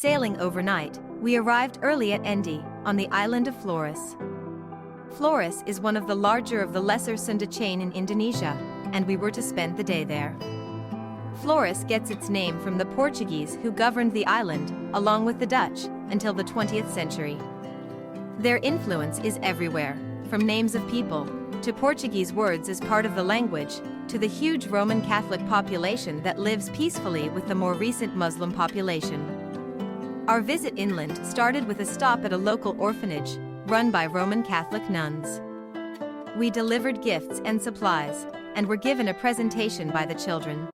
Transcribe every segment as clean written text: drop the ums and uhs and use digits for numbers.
Sailing overnight, we arrived early at Endi, on the island of Flores. Flores is one of the larger of the lesser Sunda chain in Indonesia, and we were to spend the day there. Flores gets its name from the Portuguese who governed the island, along with the Dutch, until the 20th century. Their influence is everywhere, from names of people, to Portuguese words as part of the language, to the huge Roman Catholic population that lives peacefully with the more recent Muslim population. Our visit inland started with a stop at a local orphanage, run by Roman Catholic nuns. We delivered gifts and supplies, and were given a presentation by the children.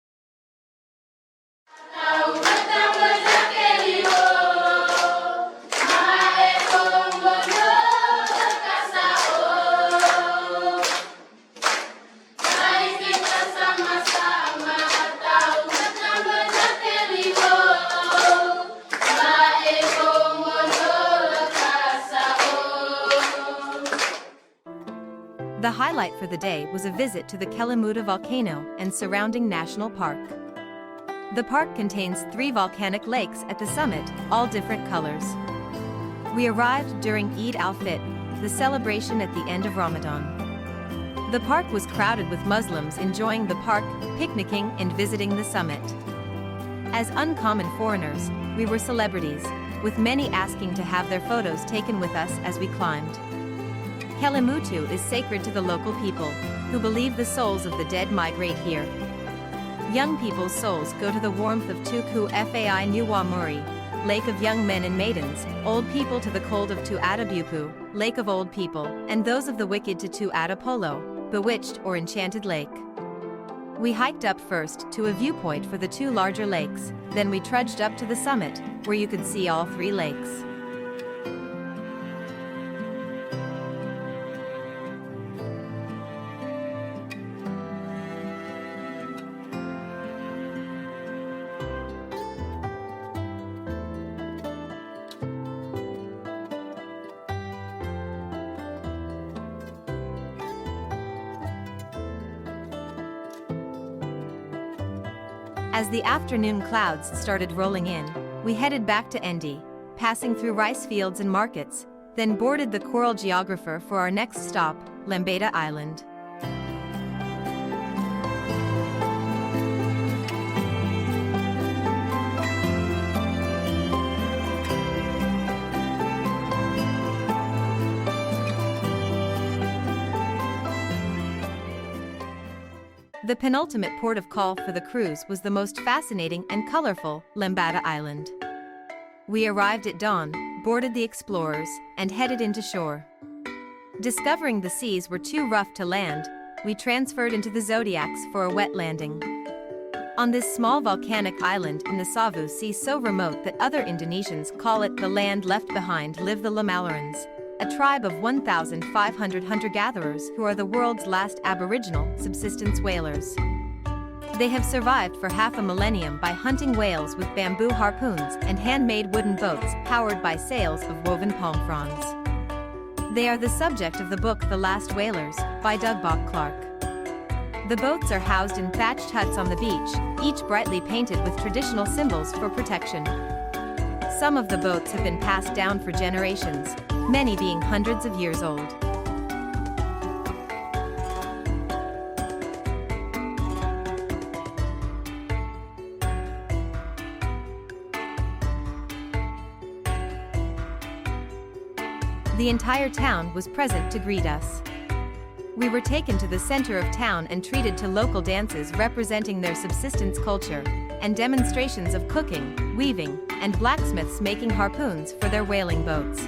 The highlight for the day was a visit to the Kelimutu volcano and surrounding national park. The park contains 3 volcanic lakes at the summit, all different colors. We arrived during Eid al-Fitr, the celebration at the end of Ramadan. The park was crowded with Muslims enjoying the park, picnicking and visiting the summit. As uncommon foreigners, we were celebrities, with many asking to have their photos taken with us as we climbed. Kelimutu is sacred to the local people, who believe the souls of the dead migrate here. Young people's souls go to the warmth of Tuku Fai Nuwa Muri, lake of young men and maidens, old people to the cold of Tu Adabupu, lake of old people, and those of the wicked to Tu Adapolo, bewitched or enchanted lake. We hiked up first to a viewpoint for the 2 larger lakes, then we trudged up to the summit, where you could see all 3 lakes. As the afternoon clouds started rolling in, we headed back to Endi, passing through rice fields and markets, then boarded the Coral Geographer for our next stop, Lembeda Island. The penultimate port of call for the cruise was the most fascinating and colorful, Lembeda Island. We arrived at dawn, boarded the Explorers, and headed into shore. Discovering the seas were too rough to land, we transferred into the Zodiacs for a wet landing. On this small volcanic island in the Savu Sea so remote that other Indonesians call it the land left behind live the Lamalurans, a tribe of 1,500 hunter-gatherers who are the world's last aboriginal subsistence whalers. They have survived for half a millennium by hunting whales with bamboo harpoons and handmade wooden boats powered by sails of woven palm fronds. They are the subject of the book The Last Whalers, by Doug Bock Clark. The boats are housed in thatched huts on the beach, each brightly painted with traditional symbols for protection. Some of the boats have been passed down for generations, many being hundreds of years old. The entire town was present to greet us. We were taken to the center of town and treated to local dances representing their subsistence culture, and demonstrations of cooking, weaving, and blacksmiths making harpoons for their whaling boats.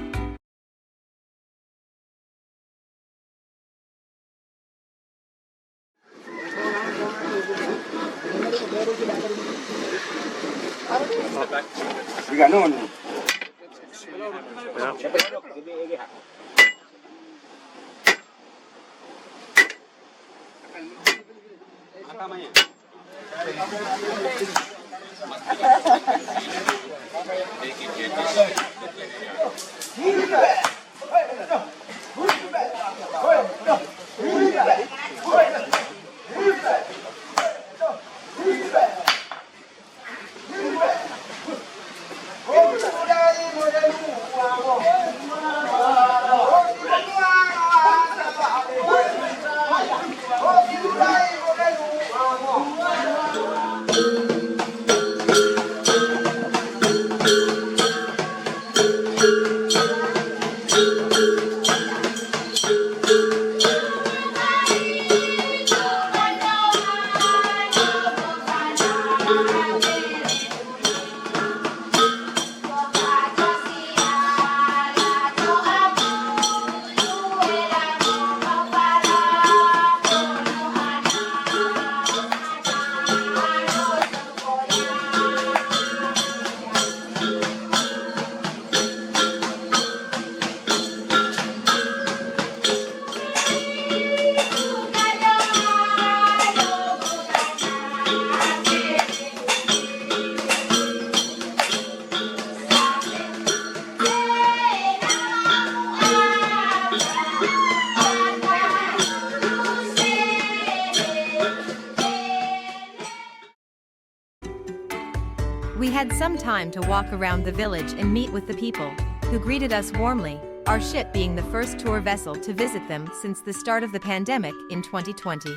We had some time to walk around the village and meet with the people, who greeted us warmly, our ship being the first tour vessel to visit them since the start of the pandemic in 2020.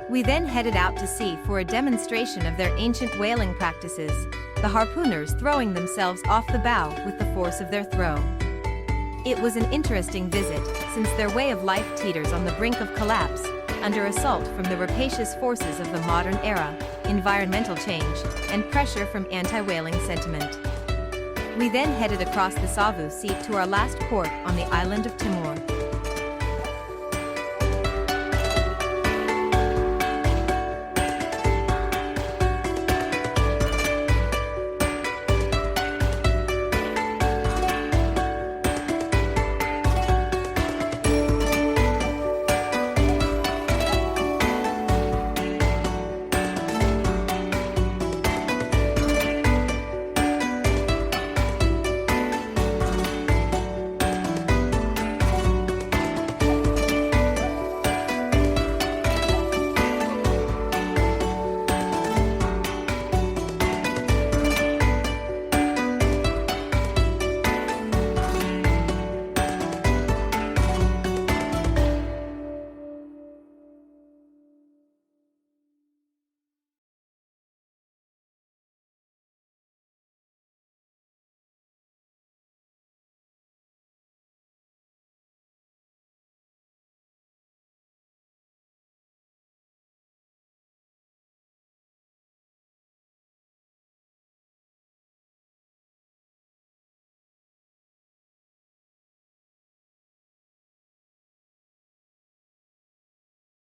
We then headed out to sea for a demonstration of their ancient whaling practices, the harpooners throwing themselves off the bow with the force of their throw. It was an interesting visit, since their way of life teeters on the brink of collapse, under assault from the rapacious forces of the modern era, environmental change, and pressure from anti-whaling sentiment. We then headed across the Savu Sea to our last port on the island of Timor.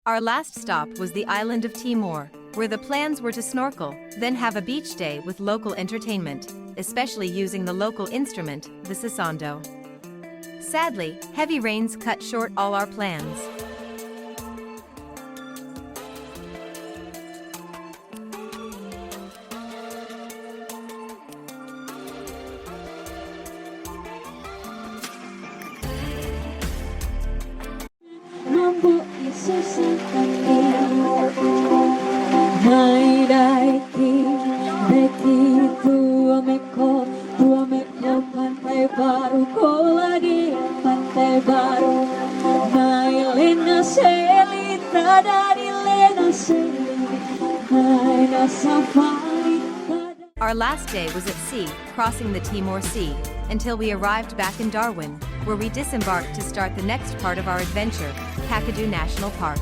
Our last stop was the island of Timor, where the plans were to snorkel, then have a beach day with local entertainment, especially using the local instrument, the sisando. Sadly, heavy rains cut short all our plans. Pantai baru, kau lagi pantai baru. Mai lena selita dari lena selita, na safari. Our last day was at sea, crossing the Timor Sea, until we arrived back in Darwin, where we disembarked to start the next part of our adventure, Kakadu National Park.